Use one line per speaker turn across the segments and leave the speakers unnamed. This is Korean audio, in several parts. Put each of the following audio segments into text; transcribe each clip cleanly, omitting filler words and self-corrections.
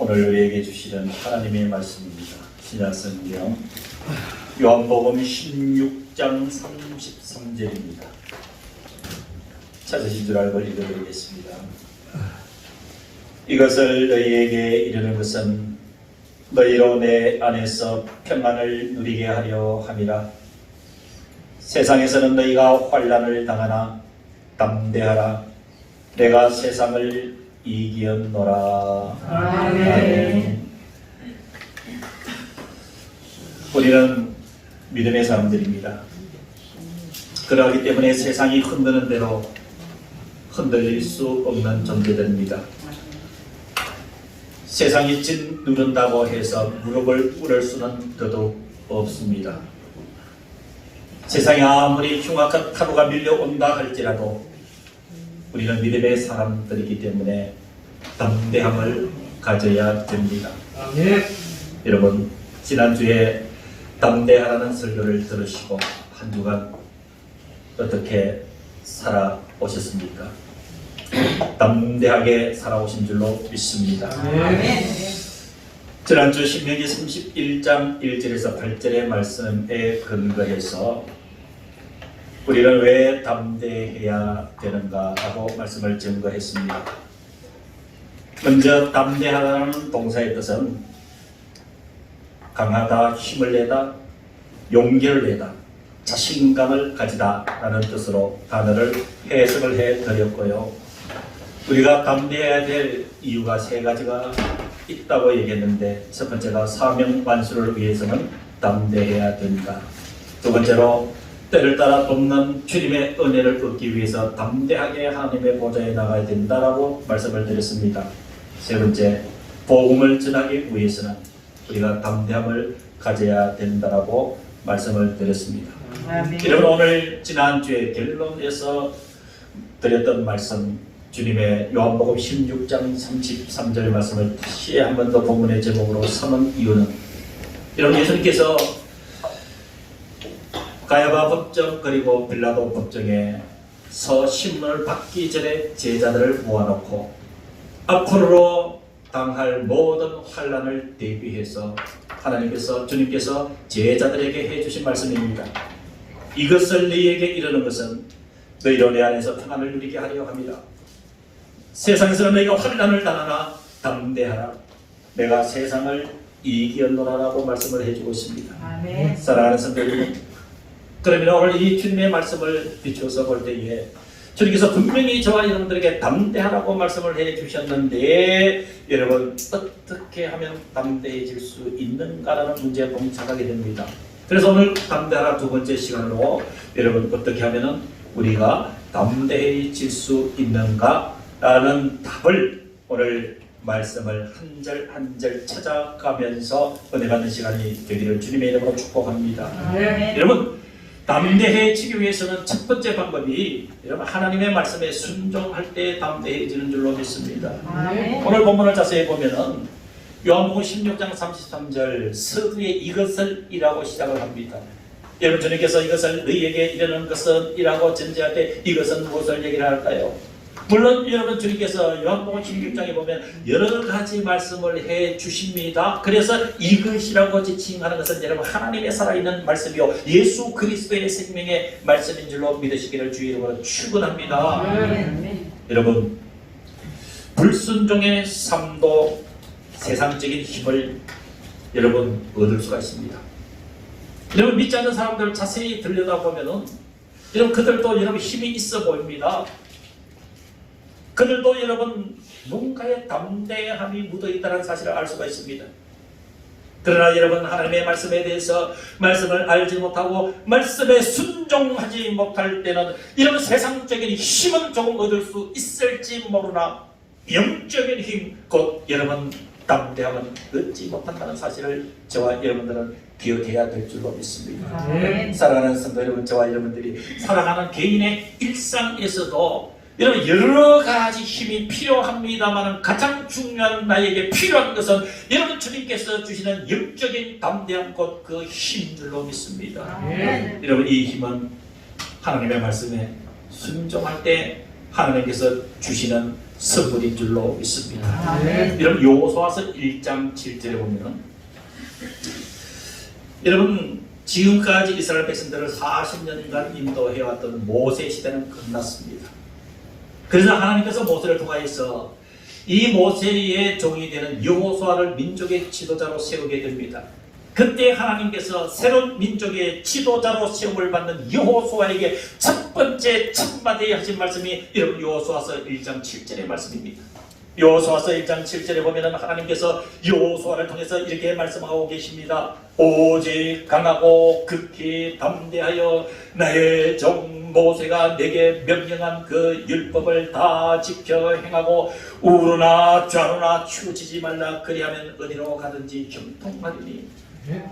오늘 우리에게 주시는 하나님의 말씀입니다. 신약성경 요한복음 16장 33절입니다. 찾으신 줄 알고 읽어드리겠습니다. 이것을 너희에게 이르는 것은 너희로 내 안에서 평안을 누리게 하려 함이라. 세상에서는 너희가 환난을 당하나 담대하라. 내가 세상을 이기었노라. 아멘. 우리는 믿음의 사람들입니다. 그러하기 때문에 세상이 흔드는 대로 흔들릴 수 없는 존재들입니다. 세상이 짓누른다고 해서 무릎을 꿇을 수는 더더욱 없습니다. 세상에 아무리 흉악한 파도가 밀려온다 할지라도 우리는 믿음의 사람들이기 때문에 담대함을 가져야 됩니다.
아멘.
여러분, 지난주에 담대하라는 설교를 들으시고 한 주간 어떻게 살아오셨습니까? 담대하게 살아오신 줄로 믿습니다.
아멘.
지난주 신명기 31장 1절에서 8절의 말씀에 근거해서 우리는 왜 담대해야 되는가 하고 말씀을 증거했습니다. 먼저 담대하다는 동사의 뜻은 강하다, 힘을 내다, 용기를 내다, 자신감을 가지다 라는 뜻으로 단어를 해석을 해드렸고요. 우리가 담대해야 될 이유가 세 가지가 있다고 얘기했는데, 첫 번째가 사명 완수를 위해서는 담대해야 된다. 두 번째로 때를 따라 돕는 주님의 은혜를 얻기 위해서 담대하게 하나님의 보좌에 나가야 된다라고 말씀을 드렸습니다. 세 번째, 복음을 전하기 위해서는 우리가 담대함을 가져야 된다라고 말씀을 드렸습니다. 여러분, 오늘 지난주에 결론에서 드렸던 말씀, 주님의 요한복음 16장 33절 말씀을 다시 한 번 더 본문의 제목으로 삼은 이유는, 여러분, 예수님께서 가야바 법정 그리고 빌라도 법정에서 신문을 받기 전에 제자들을 모아놓고 앞으로 당할 모든 환난을 대비해서 주님께서 제자들에게 해주신 말씀입니다. 이것을 너희에게 이르는 것은 너희로 내 안에서 평안을 누리게 하려 합니다. 세상에서는 너희가 환난을 당하나 담대하라. 내가 세상을 이기었노라라고 말씀을 해주고 있습니다.
아멘.
사랑하는 성도님, 그러면 오늘 이 주님의 말씀을 비추어서 볼 때에 주님께서 분명히 저와 여러분들에게 담대하라고 말씀을 해주셨는데, 여러분 어떻게 하면 담대해질 수 있는가라는 문제에 봉착하게 됩니다. 그래서 오늘 담대하라 두 번째 시간으로 여러분 어떻게 하면 우리가 담대해질 수 있는가라는 답을 오늘 말씀을 한 절 한 절 찾아가면서 은혜 받는 시간이 되기를 주님의 이름으로 축복합니다.
아멘.
여러분, 담대해지기 위해서는 첫 번째 방법이 여러분 하나님의 말씀에 순종할 때 담대해지는 줄로 믿습니다.
아멘.
오늘 본문을 자세히 보면은 요한복음 16장 33절 서두에 이것을 이라고 시작을 합니다. 여러분, 주님께서 이것을 너희에게 이르는 것은 이라고 전제할 때 이것은 무엇을 얘기를 할까요? 물론 여러분, 주님께서 요한복음 16장에 보면 여러 가지 말씀을 해 주십니다. 그래서 이것이라고 지칭하는 것은 여러분 하나님의 살아있는 말씀이요 예수 그리스도의 생명의 말씀인 줄로 믿으시기를 주의 이름으로 축원합니다.
아멘.
여러분, 불순종의 삶도 세상적인 힘을 여러분 얻을 수가 있습니다. 여러분, 믿지 않는 사람들을 자세히 들여다보면은 여러분 그들도 여러분 힘이 있어 보입니다. 그들도 여러분 뭔가의 담대함이 묻어있다는 사실을 알 수가 있습니다. 그러나 여러분, 하나님의 말씀에 대해서 말씀을 알지 못하고 말씀에 순종하지 못할 때는 이런 세상적인 힘은 조금 얻을 수 있을지 모르나 영적인 힘, 곧 여러분 담대함은 얻지 못한다는 사실을 저와 여러분들은 기억해야 될 줄로 믿습니다.
아멘.
사랑하는 성도 여러분, 저와 여러분들이 살아가는 개인의 일상에서도 여러분 여러 가지 힘이 필요합니다만 가장 중요한 나에게 필요한 것은 여러분 주님께서 주시는 영적인 담대함, 곧 그 힘들로 믿습니다.
아멘.
여러분, 이 힘은 하나님의 말씀에 순종할 때 하나님께서 주시는 선물인 줄로 믿습니다.
아멘.
여러분 여호수아서 1장 7절에 보면은 여러분 지금까지 이스라엘 백성들을 40년간 인도해왔던 모세 시대는 끝났습니다. 그래서 하나님께서 모세를 통하여서 이 모세의 종이 되는 여호수아를 민족의 지도자로 세우게 됩니다. 그때 하나님께서 새로운 민족의 지도자로 세움을 받는 여호수아에게 첫 번째 첫마디에 하신 말씀이 여러분 여호수아서 1장 7절의 말씀입니다. 여호수아서 1장 7절에 보면은 하나님께서 여호수아를 통해서 이렇게 말씀하고 계십니다. 오직 강하고 극히 담대하여 나의 종 모세가 내게 명령한 그 율법을 다 지켜 행하고 우르나 좌로나 치우치지 말라. 그리하면 어디로 가든지 형통하리니.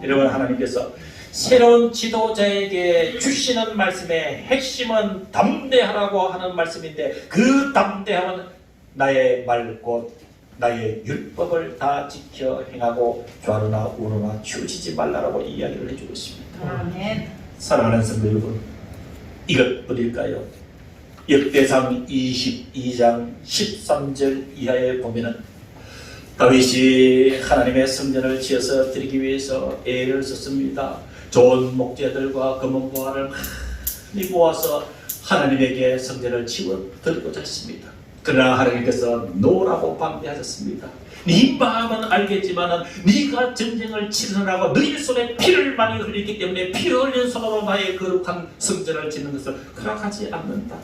여러분 하나님께서 새로운 지도자에게 주시는 말씀의 핵심은 담대하라고 하는 말씀인데 그 담대함은 나의 말 곧 나의 율법을 다 지켜 행하고 좌로나 우로나 치우치지 말라라고 이야기를 해주고 있습니다.
아멘.
사랑하는 성도 여러분, 이것뿐일까요? 역대상 22장 13절 이하에 보면은 다윗이 하나님의 성전을 지어서 드리기 위해서 애를 썼습니다. 좋은 목재들과 금은 보화를 많이 모아서 하나님에게 성전을 지어 드리고자 했습니다. 그러나 하나님께서 노라고 반대하셨습니다. 네 마음은 알겠지만 네가 전쟁을 치르느라고 너희 손에 피를 많이 흘리기 때문에 피 흘린 손으로 나의 거룩한 성전을 짓는 것을 허락하지 않는다.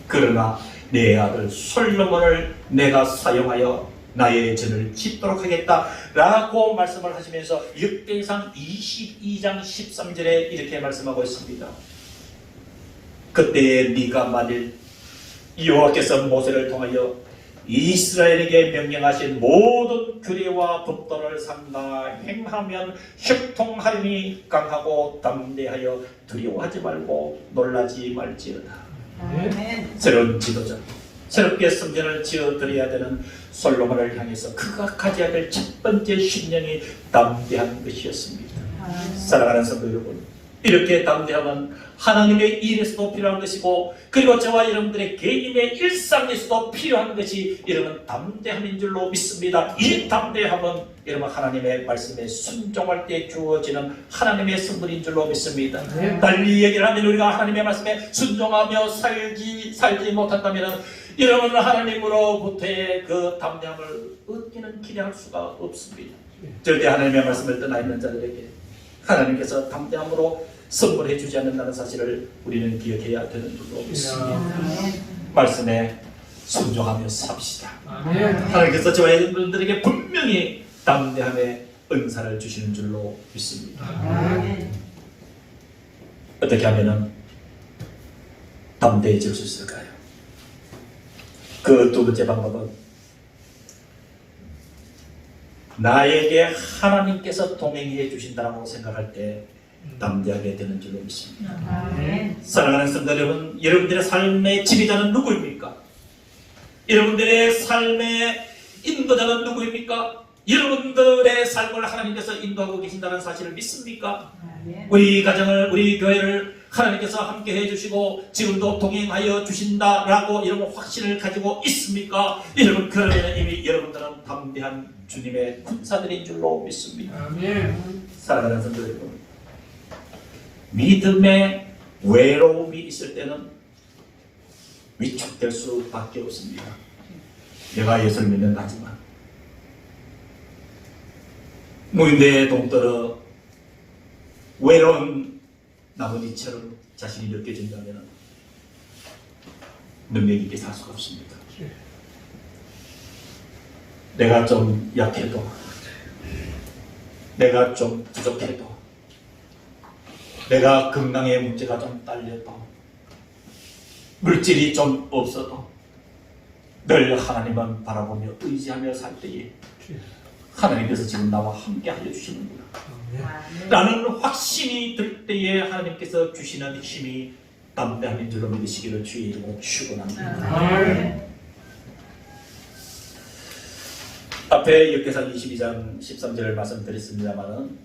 그러나 내 아들 솔로몬을 내가 사용하여 나의 전을 짓도록 하겠다라고 말씀을 하시면서 역대상 22장 13절에 이렇게 말씀하고 있습니다. 그때에 네가 만일 여호와께서 모세를 통하여 이스라엘에게 명령하신 모든 규례와 법도를 삼가 행하면 형통하리니 강하고 담대하여 두려워하지 말고 놀라지 말지어다.
아멘.
새로운 지도자, 새롭게 성전을 지어드려야 되는 솔로몬을 향해서 그가 가져야 될 첫 번째 신령이 담대한 것이었습니다. 사랑하는 성도 여러분, 이렇게 담대함은 하나님의 일에서도 필요한 것이고 그리고 저와 여러분들의 개인의 일상에서도 필요한 것이 여러분 담대함인 줄로 믿습니다. 이 담대함은 여러분 하나님의 말씀에 순종할 때 주어지는 하나님의 선물인 줄로 믿습니다. 달리 얘기를 하면 우리가 하나님의 말씀에 순종하며 살지 못한다면 여러분 하나님으로부터의 그 담대함을 얻기는 기대할 수가 없습니다. 절대 하나님의 말씀을 떠나 있는 자들에게 하나님께서 담대함으로 선물해 주지 않는다는 사실을 우리는 기억해야 되는 줄로 믿습니다. 말씀에 순종하며 삽시다. 하나님께서 저와 여러분들에게 분명히 담대함의 은사를 주시는 줄로 믿습니다. 어떻게 하면 담대해질 수 있을까요? 그 두 번째 방법은 나에게 하나님께서 동행해 주신다고 생각할 때 담대하게 되는 줄로 믿습니다. 사랑하는 성도 여러분, 여러분들의 삶의 지휘자는 누구입니까? 여러분들의 삶의 인도자는 누구입니까? 여러분들의 삶을 하나님께서 인도하고 계신다는 사실을 믿습니까? 우리 가정을, 우리 교회를 하나님께서 함께 해주시고 지금도 동행하여 주신다라고 여러분 확신을 가지고 있습니까? 여러분 그러면 이미 여러분들은 담대한 주님의 군사들인 줄로 믿습니다. 사랑하는 성도 여러분, 믿음의 외로움이 있을 때는 위축될 수밖에 없습니다. 내가 예수를 믿는다 하지만 무인대에 동떨어 외로운 나뭇잎처럼 자신이 느껴진다면 능력 있게 살 수가 없습니다. 내가 좀 약해도, 내가 좀 부족해도, 내가 건강의 문제가 좀 딸려도, 물질이 좀 없어도 늘 하나님만 바라보며 의지하며 살 때에 하나님께서 지금 나와 함께 하여 주시는구나 라는 확신이 들 때에 하나님께서 주시는 힘이 담대함인 줄로 믿으시기를 주의 이름으로 축원합니다. 앞에 역대상 22장 13절을 말씀드렸습니다만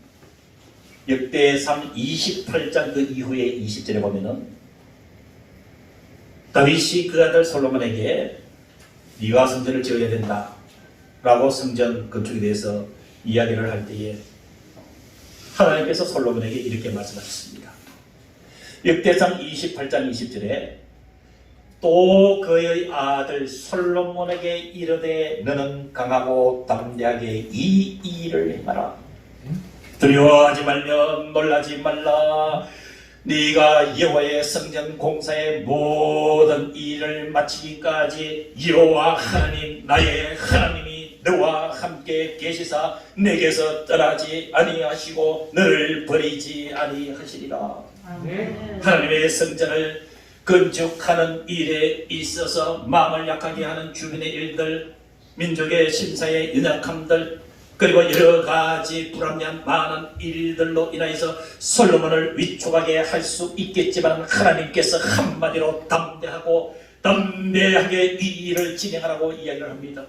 역대상 28장 그 이후에 20절에 보면은 다윗이 그 아들 솔로몬에게 네가 성전을 지어야 된다 라고 성전 건축에 대해서 이야기를 할 때에 하나님께서 솔로몬에게 이렇게 말씀하셨습니다. 역대상 28장 20절에 또 그의 아들 솔로몬에게 이르되 너는 강하고 담대하게 이 일을 행하라. 두려워하지 말며 놀라지 말라. 네가 여호와의 성전 공사의 모든 일을 마치기까지 여호와 하나님 나의 하나님이 너와 함께 계시사 내게서 떠나지 아니하시고 너를 버리지 아니하시리라. 하나님의 성전을 건축하는 일에 있어서 마음을 약하게 하는 주변의 일들, 민족의 심사의 연약함들, 그리고 여러 가지 불합리한 많은 일들로 인하여서 솔로몬을 위축하게 할 수 있겠지만 하나님께서 한마디로 담대하게 이 일을 진행하라고 이야기를 합니다.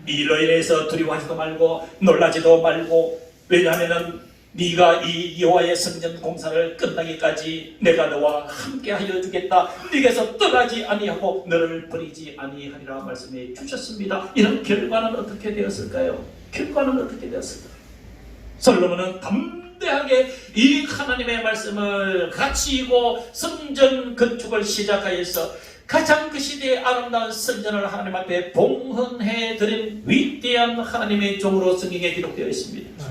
이 일로 인해서 두려워하지도 말고 놀라지도 말고, 왜냐하면 네가 이 여호와의 성전 공사를 끝나기까지 내가 너와 함께 하여 주겠다. 네게서 떠나지 아니하고 너를 버리지 아니하리라 말씀해 주셨습니다. 이런 결과는 어떻게 되었을까요? 결과는 어떻게 되었을까요? 솔로몬은 담대하게 이 하나님의 말씀을 가지고 성전 건축을 시작하여서 가장 그 시대의 아름다운 성전을 하나님 앞에 봉헌해 드린 위대한 하나님의 종으로 성경에 기록되어 있습니다.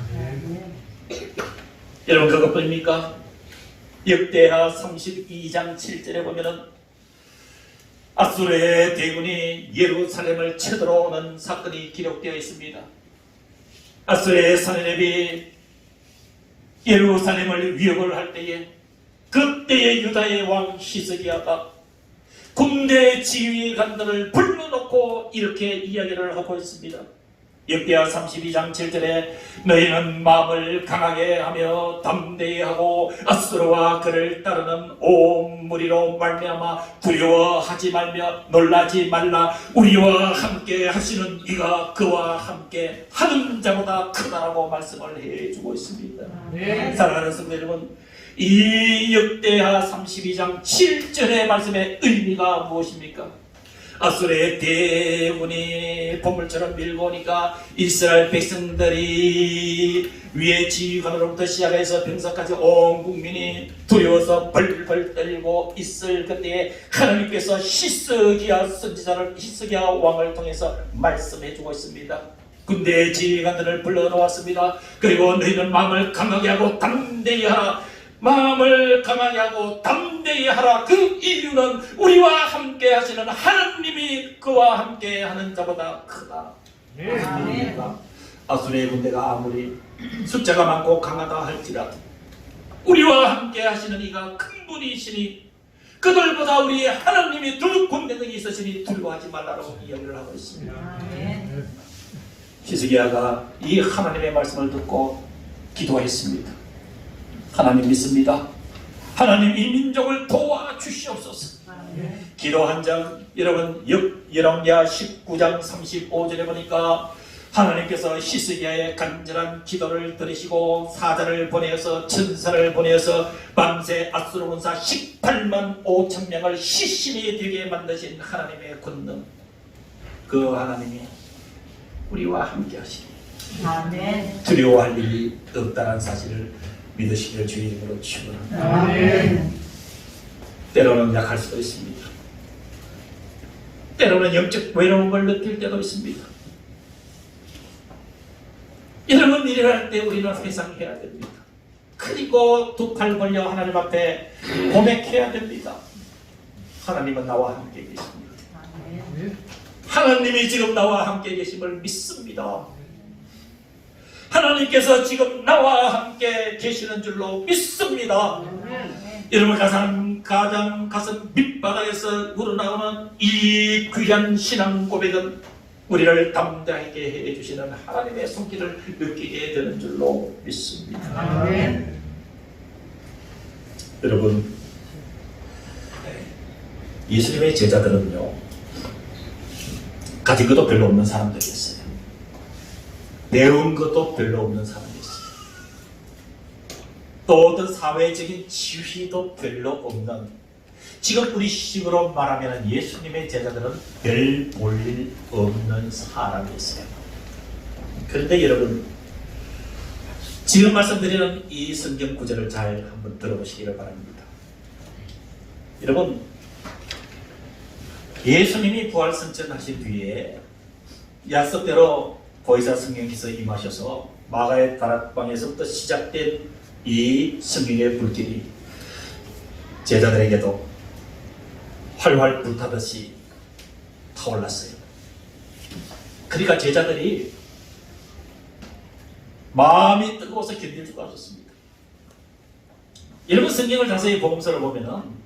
여러분 그것뿐입니까? 역대하 32장 7절에 보면은 아수르의 대군이 예루살렘을 쳐들어오는 사건이 기록되어 있습니다. 아수르의 사내립이 예루살렘을 위협을 할 때에 그때의 유다의 왕 히스기야가 군대 지휘관들을 불러놓고 이렇게 이야기를 하고 있습니다. 역대하 32장 7절에 너희는 마음을 강하게 하며 담대히 하고 아수르와 그를 따르는 온 무리로 말미암아 두려워하지 말며 놀라지 말라. 우리와 함께 하시는 이가 그와 함께 하는 자보다 크다라고 말씀을 해주고 있습니다. 사랑하는 성도 여러분, 이 역대하 32장 7절의 말씀의 의미가 무엇입니까? 아수르의 대군이 보물처럼 밀고 오니까 이스라엘 백성들이 위에 지휘관으로부터 시작해서 병사까지 온 국민이 두려워서 벌벌 떨고 있을 그때에 하나님께서 히스기야 선지자를, 히스기야 왕을 통해서 말씀해주고 있습니다. 군대 지휘관들을 불러놓았습니다. 그리고 너희는 마음을 강하게 하고 담대히 하라. 마음을 강하게 하고 담대히 하라. 그 이유는 우리와 함께 하시는 하나님이 그와 함께 하는 자보다 크다. 아수르의 군대가 아무리 숫자가 많고 강하다 할지라도 우리와 함께 하시는 이가 큰 분이시니 그들보다 우리 하나님이 더 권능이 있으시니 두려워하지 말라고 이야기를 하고 있습니다. 히스기야가 이 하나님의 말씀을 듣고 기도했습니다. 하나님 믿습니다. 하나님 이 민족을 도와주시옵소서. 기도한 장, 여러분 열왕기하 19장 35절에 보니까 하나님께서 히스기야의 간절한 기도를 들으시고 사자를 보내어서 천사를 보내어서 밤새 아수르 군사 18만 5천 명을 시신이 되게 만드신 하나님의 권능, 그 하나님이 우리와 함께 하시니 두려워할 일이 없다는 사실을 믿으시기를 주의 이름으로 축원합니다. 때로는 약할 수도 있습니다. 때로는 영적 외로움을 느낄 때도 있습니다. 이런 일을 할 때 우리는 회상해야 됩니다. 그리고 두 팔 벌려 하나님 앞에 고백해야 됩니다. 하나님은 나와 함께 계십니다. 하나님이 지금 나와 함께 계심을 믿습니다. 하나님께서 지금 나와 함께 계시는 줄로 믿습니다. 여러분 가장 가슴 밑바닥에서 우러나오는 이 귀한 신앙 고백은 우리를 담대하게 해주시는 하나님의 손길을 느끼게 되는 줄로 믿습니다. 여러분, 예수님의 제자들은요, 가진 것도 별로 없는 사람들이었어요. 내온 것도 별로 없는 사람이었어요. 또 어떤 사회적인 지위도 별로 없는 지금 우리 식으로 말하면 예수님의 제자들은 별 볼일 없는 사람이었어요. 그런데 여러분, 지금 말씀드리는 이 성경 구절을 잘 한번 들어보시기를 바랍니다. 여러분, 예수님이 부활승천하신 뒤에 약속대로 보혜사 성령께서 임하셔서 마가의 다락방에서부터 시작된 이 성령의 불길이 제자들에게도 활활 불타듯이 타올랐어요. 그러니까 제자들이 마음이 뜨거워서 견딜 수가 없었습니다. 여러분, 성경을 자세히 복음서를 보면은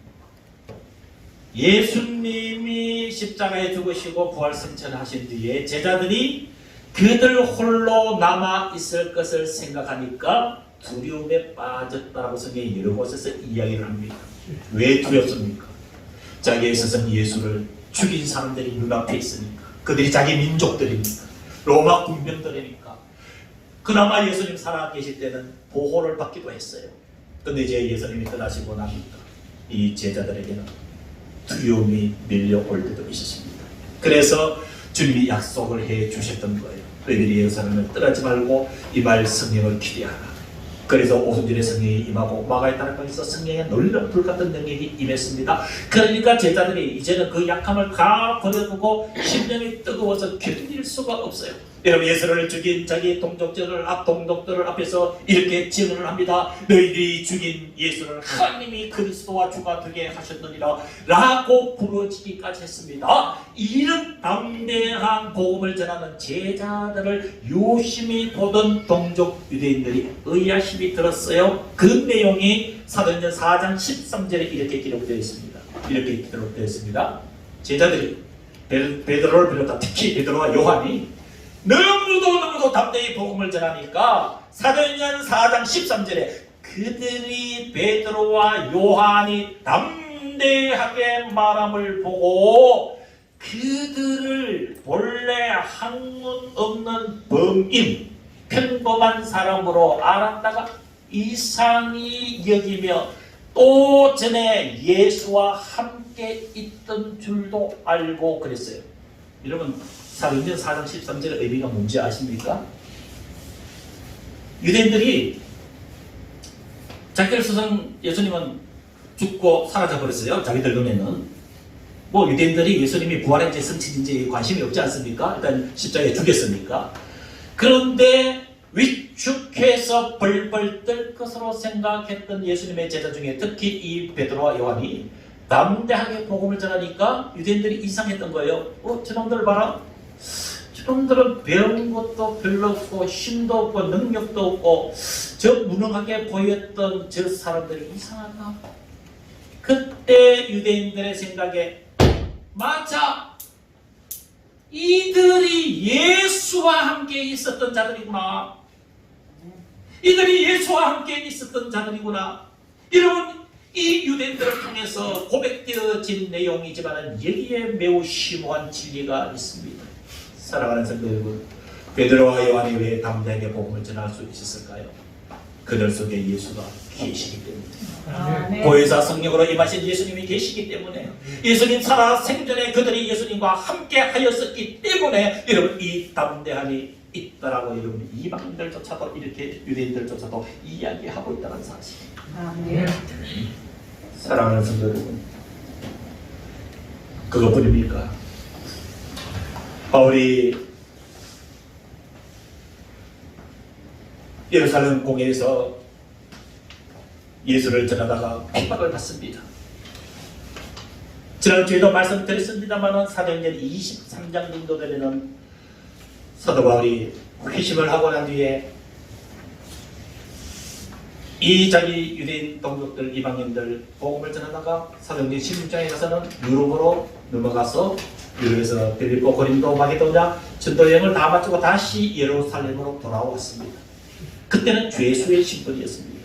예수님이 십자가에 죽으시고 부활승천하신 뒤에 제자들이 그들 홀로 남아 있을 것을 생각하니까 두려움에 빠졌다라고 성경이 여러 곳에서 이야기를 합니다. 왜 두렵습니까? 자기의 스승 예수를 죽인 사람들이 눈앞에 있으니까. 그들이 자기 민족들이니까. 로마 군병들이니까. 그나마 예수님 살아계실 때는 보호를 받기도 했어요. 근데 이제 예수님이 떠나시고 나니까 이 제자들에게는 두려움이 밀려올 때도 있었습니다. 그래서 주님이 약속을 해 주셨던 거예요. 너희들이 예루살렘을 떠나지 말고 이 말 성령을 기대하라. 그래서 오순절에 성령이 임하고 마가의 다락방에서 성령의 놀라운 불같은 능력이 임했습니다. 그러니까 제자들이 이제는 그 약함을 다 버려두고 심령이 뜨거워서 견딜 수가 없어요. 여러분, 예수를 죽인 자기 동족들을 앞에서 이렇게 증언을 합니다. 너희들이 죽인 예수를 하나님이 그리스도와 주가 되게 하셨느니라 라고 부르짖기까지 했습니다. 이런 담대한 복음을 전하는 제자들을 유심히 보던 동족 유대인들이 의아심이 들었어요. 그 내용이 사도행전 4장 13절에 이렇게 기록되어 있습니다. 이렇게 기록되어 있습니다. 제자들이 베드로를 비롯한 특히 베드로와 요한이 너무도 담대히 복음을 전하니까 사도행전 4장 13절에 그들이 베드로와 요한이 담대하게 말함을 보고 그들을 본래 학문 없는 범인, 평범한 사람으로 알았다가 이상히 여기며 또 전에 예수와 함께 있던 줄도 알고 그랬어요. 여러분, 사도행전 4장 13절의 의미가 뭔지 아십니까? 유대인들이 자기들 스승 예수님은 죽고 사라져버렸어요. 자기들 눈에는. 뭐 유대인들이 예수님이 부활인지 승천인지 관심이 없지 않습니까? 일단 십자가에 죽였으니까. 그런데 위축해서 벌벌 떨 것으로 생각했던 예수님의 제자 중에 특히 이 베드로와 요한이 담대하게 복음을 전하니까 유대인들이 이상했던 거예요. 저놈들 봐라. 저놈들은 배운 것도 별로 없고 힘도 없고 능력도 없고 저 무능하게 보였던 저 사람들이 이상하다. 그때 유대인들의 생각에 맞아, 이들이 예수와 함께 있었던 자들이구나. 이들이 예수와 함께 있었던 자들이구나. 여러분, 이 유대인들을 통해서 고백되어진 내용이지만 여기에 매우 심오한 진리가 있습니다. 사랑하는 성도 여러분, 베드로와 요한이 왜 담대하게 복음을 전할 수 있었을까요? 그들 속에 예수가 계시기 때문에. 보혜사 성령으로 임하신 예수님이 계시기 때문에. 예수님 살아 생전에 그들이 예수님과 함께 하였었기 때문에 여러분, 이 담대함이 있다라고 여러분 이방인들조차도 이렇게 유대인들조차도 이야기하고 있다는 사실. 사랑하는 성도 여러분, 그것뿐입니까? 바울이 예루살렘 공회에서 예수를 전하다가 핍박을 받습니다. 지난주에도 말씀드렸습니다만 사도행전 23장 정도 되면 사도 바울이 회심을 하고 난 뒤에 이 자기 유대인 동족들 이방인들 복음을 전하다가 사도행전 16장에 가서는 유럽으로 넘어가서 유럽에서 빌립보, 고린도, 마게도냐 전도 여행을 다 마치고 다시 예루살렘으로 돌아왔습니다. 그때는 죄수의 신분이었습니다.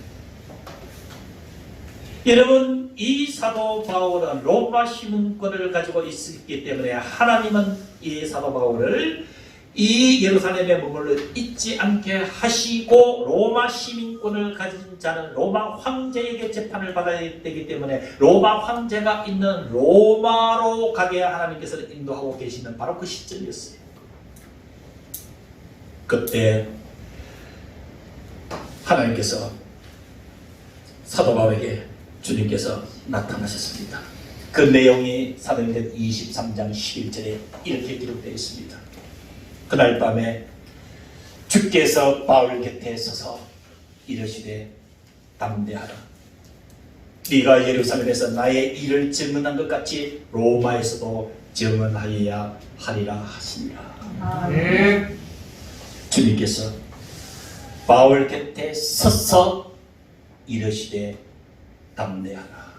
여러분, 이 사도 바울은 로마 시민권을 가지고 있었기 때문에 하나님은 이 사도 바울을 이 예루살렘에 머물러 있지 않게 하시고 로마 시민권을 가진 자는 로마 황제에게 재판을 받아야 되기 때문에 로마 황제가 있는 로마로 가게 하나님께서 인도하고 계시는 바로 그 시점이었어요. 그때 하나님께서 사도 바울에게 주님께서 나타나셨습니다. 그 내용이 사도행전 23장 11절에 이렇게 기록되어 있습니다. 그날 밤에 주께서 바울 곁에 서서 이르시되 담대하라. 네가 예루살렘에서 나의 일을 증언한 것 같이 로마에서도 증언하여야 하리라 하시니라.
아멘.
주님께서 바울 곁에 서서 이르시되 담대하라.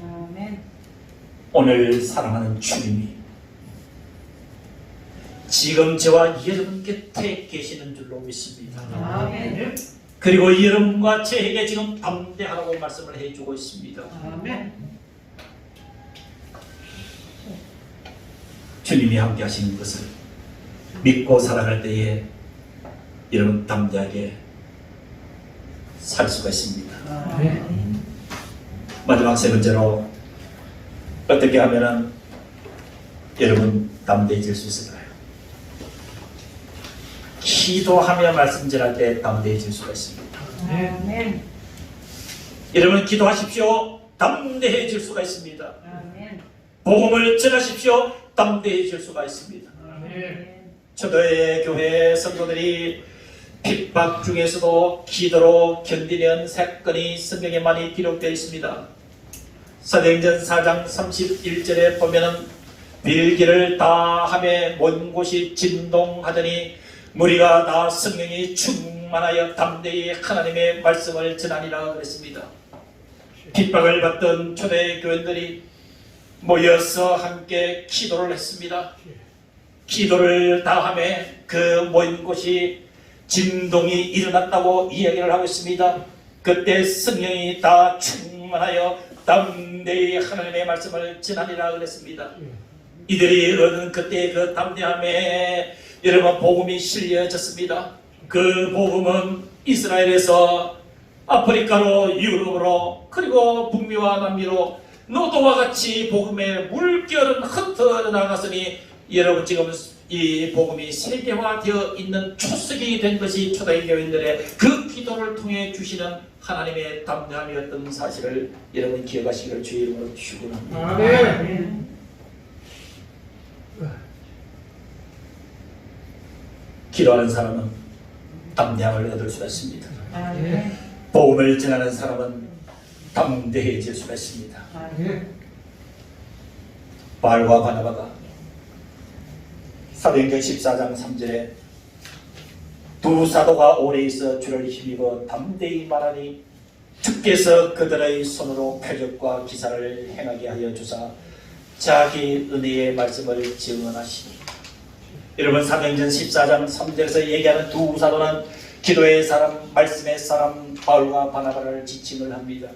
아멘.
오늘 사랑하는 주님이 지금 저와 여러분 곁에 계시는 줄로 믿습니다.
아멘.
그리고 여러분과 저에게 지금 담대하라고 말씀을 해주고 있습니다.
아멘.
주님이 함께 하시는 것을 믿고 살아갈 때에 여러분 담대하게 살 수가 있습니다.
아멘.
마지막 세 번째로 어떻게 하면 여러분 담대해질 수 있을까요? 기도하며 말씀 전할 때 담대해질 수가 있습니다.
아멘.
여러분 기도하십시오. 담대해질 수가 있습니다.
아멘.
복음을 전하십시오. 담대해질 수가 있습니다.
아멘.
초대의 교회 성도들이 핍박 중에서도 기도로 견디는 사건이 성경에 많이 기록되어 있습니다. 사도행전 4장 31절에 보면은 빌기를 다 하며 먼 곳이 진동하더니 무리가 다 성령이 충만하여 담대히 하나님의 말씀을 전하니라 그랬습니다. 핍박을 받던 초대 교인들이 모여서 함께 기도를 했습니다. 기도를 다하며 그 모인 곳이 진동이 일어났다고 이야기를 하고 있습니다. 그때 성령이 다 충만하여 담대히 하나님의 말씀을 전하니라 그랬습니다. 이들이 얻은 그때 그 담대함에 여러분 복음이 실려졌습니다. 그 복음은 이스라엘에서 아프리카로 유럽으로 그리고 북미와 남미로 노도와 같이 복음의 물결은 흩어 나갔으니 여러분 지금 이 복음이 세계화되어 있는 초석이 된 것이 초대교인들의 그 기도를 통해 주시는 하나님의 담대함이었던 사실을 여러분 기억하시기를 주의 이름으로 축원합니다.
아멘.
기도하는 사람은 담대함을 얻을 수가 있습니다.
아멘.
복음을 전하는 사람은 담대해질 수가 있습니다.
아멘.
바울과 바나바가 사도행전 14장 3절에 두 사도가 오래 있어 주를 힘입어 담대히 말하니 주께서 그들의 손으로 표적과 기사를 행하게 하여 주사 자기 은혜의 말씀을 증언하시니. 여러분 사도행전 14장 3절에서 얘기하는 두 사도는 기도의 사람, 말씀의 사람 바울과 바나바를 지칭을 합니다.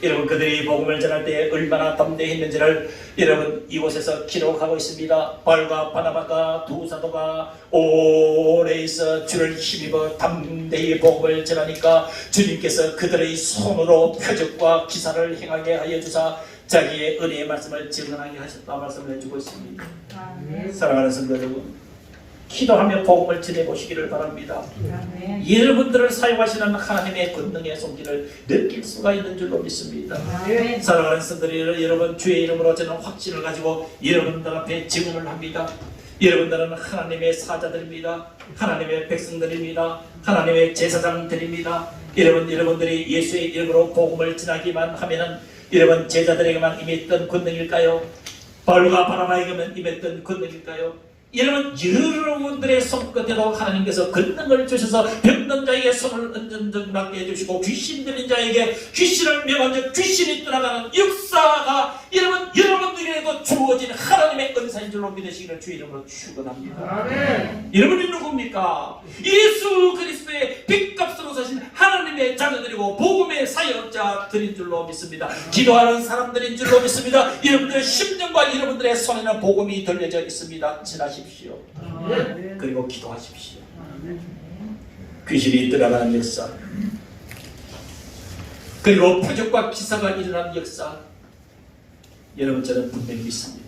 여러분 그들이 복음을 전할 때 얼마나 담대했는지를 여러분 이곳에서 기록하고 있습니다. 바울과 바나바가 두 사도가 오래 있어 주를 힘입어 담대히 복음을 전하니까 주님께서 그들의 손으로 표적과 기사를 행하게 하여 주사 자기의 은혜의 말씀을 증언하게 하셨다 말씀을 해주고 있습니다.
아멘.
사랑하는 성도 여러분, 기도하며 복음을 전해보시기를 바랍니다.
아멘.
여러분들을 사용하시는 하나님의 권능의 손길을 느낄 수가 있는 줄로 믿습니다.
아멘.
사랑하는 성도들 여러분, 주의 이름으로 저는 확신을 가지고 여러분들 앞에 증언을 합니다. 여러분들은 하나님의 사자들입니다. 하나님의 백성들입니다. 하나님의 제사장들입니다. 여러분들이 예수의 이름으로 복음을 전하기만 하면은 여러분 제자들에게만 임했던 권능일까요? 바울과 바나바에게만 임했던 권능일까요? 여러분들의 손끝에도 하나님께서 권능을 주셔서 병든 자에게 손을 얹은 낫게 해주시고 귀신 들린 자에게 귀신을 명한 자 귀신이 떠나가는 역사가 여러분들에게도 주어진 하나님의 은사인 줄로 믿으시기를 주의 이름으로 축원합니다.
아멘.
여러분이 누굽니까? 예수 그리스도의 빚값으로 사신 하나님 하나님의 자녀들이고 복음의 사역자들인 줄로 믿습니다. 기도하는 사람들인 줄로 믿습니다. 여러분들의 심령과 여러분들의 손에는 복음이 들려져 있습니다. 지나십시오. 그리고 기도하십시오. 귀신이 들어가는 역사, 그리고 표적과 기사가 일어나는 역사, 여러분 저는 분명히 믿습니다.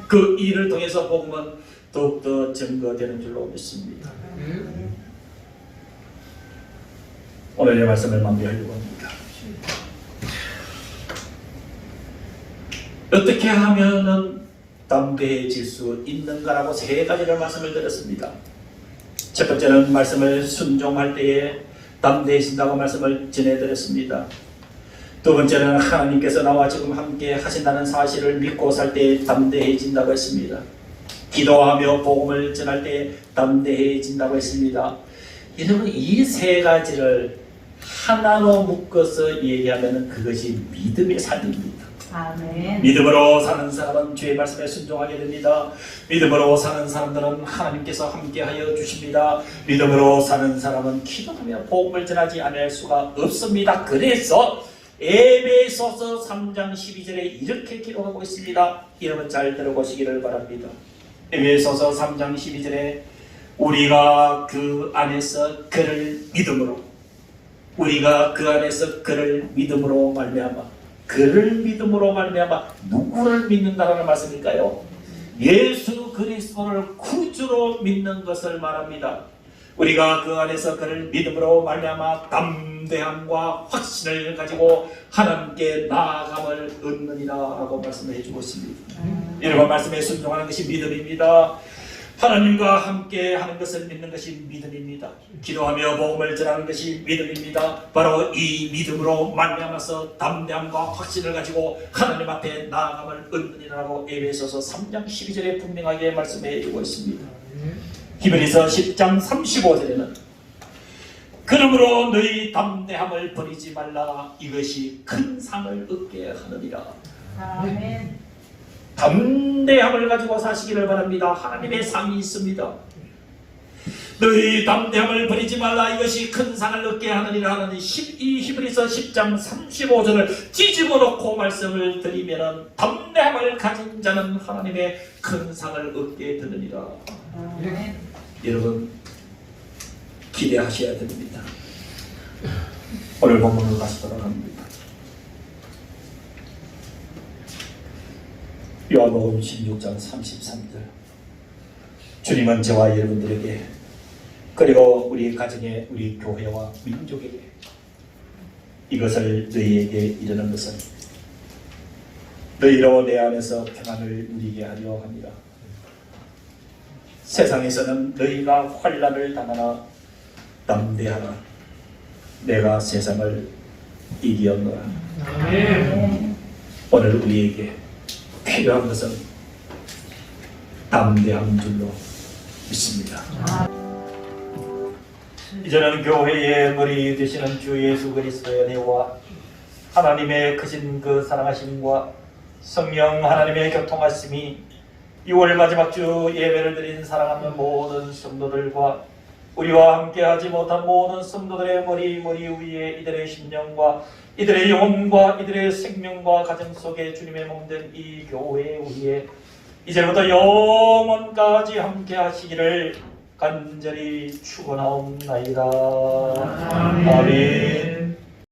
그 일을 통해서 복음은 더욱더 증거되는 줄로 믿습니다. 오늘의 말씀을 마무리하려고 합니다. 어떻게 하면은 담대해질 수 있는가라고 세 가지를 말씀을 드렸습니다. 첫 번째는 말씀을 순종할 때에 담대해진다고 말씀을 전해드렸습니다. 두 번째는 하나님께서 나와 지금 함께 하신다는 사실을 믿고 살 때 담대해진다고 했습니다. 기도하며 복음을 전할 때 담대해진다고 했습니다. 여러분 이 세 가지를 하나로 묶어서 얘기하면 그것이 믿음의 삶입니다.
아멘.
믿음으로 사는 사람은 주의 말씀에 순종하게 됩니다. 믿음으로 사는 사람들은 하나님께서 함께하여 주십니다. 믿음으로 사는 사람은 기도하며 복음을 전하지 않을 수가 없습니다. 그래서 에베소서 3장 12절에 이렇게 기록하고 있습니다. 여러분 잘 들어보시기를 바랍니다. 에베소서 3장 12절에 우리가 그 안에서 그를 믿음으로, 우리가 그 안에서 그를 믿음으로 말미암아, 그를 믿음으로 말미암아 누구를 믿는다라는 말씀일까요? 예수 그리스도를 구주로 믿는 것을 말합니다. 우리가 그 안에서 그를 믿음으로 말미암아 담대함과 확신을 가지고 하나님께 나아감을 얻느니라 라고 말씀을 해주고 있습니다. 여러분 말씀에 순종하는 것이 믿음입니다. 하나님과 함께 하는 것을 믿는 것이 믿음입니다. 기도하며 복음을 전하는 것이 믿음입니다. 바로 이 믿음으로 말미암아서 담대함과 확신을 가지고 하나님 앞에 나아감을 얻느니라고 에베소서 3장 12절에 분명하게 말씀해 주고 있습니다. 히브리서 10장 35절에는 그러므로 너희 담대함을 버리지 말라, 이것이 큰 상을 얻게 하느니라.
아멘.
담대함을 가지고 사시기를 바랍니다. 하나님의 상이 있습니다. 너희 담대함을 버리지 말라, 이것이 큰 상을 얻게 하느니라 하는 이 히브리서 10장 35절을 뒤집어 놓고 말씀을 드리면 담대함을 가진 자는 하나님의 큰 상을 얻게 되느니라.
아멘.
여러분 기대하셔야 됩니다. 오늘 본문으로 다시 돌아갑니다. 요한복음 16장 33절. 주님은 저와 여러분들에게, 그리고 우리 가정에, 우리 교회와 민족에게 이것을 너희에게 이르는 것은 너희로 내 안에서 평안을 누리게 하려 합니다. 세상에서는 너희가 환난을 당하나 담대하라, 내가 세상을 이기었노라.
아멘.
오늘 우리에게 필요한 것은 담대한 줄로 믿습니다. 이제는 교회의 머리 되시는 주 예수 그리스도의 은혜와 하나님의 크신 그 사랑하심과 성령 하나님의 교통하심이 6월 마지막 주 예배를 드린 사랑하는 모든 성도들과 우리와 함께하지 못한 모든 성도들의 머리 위에 이들의 심령과 이들의 영혼과 이들의 생명과 가정 속에 주님의 몸된 이 교회 위에 이제부터 영원까지 함께하시기를 간절히 축원하옵나이다. 아멘.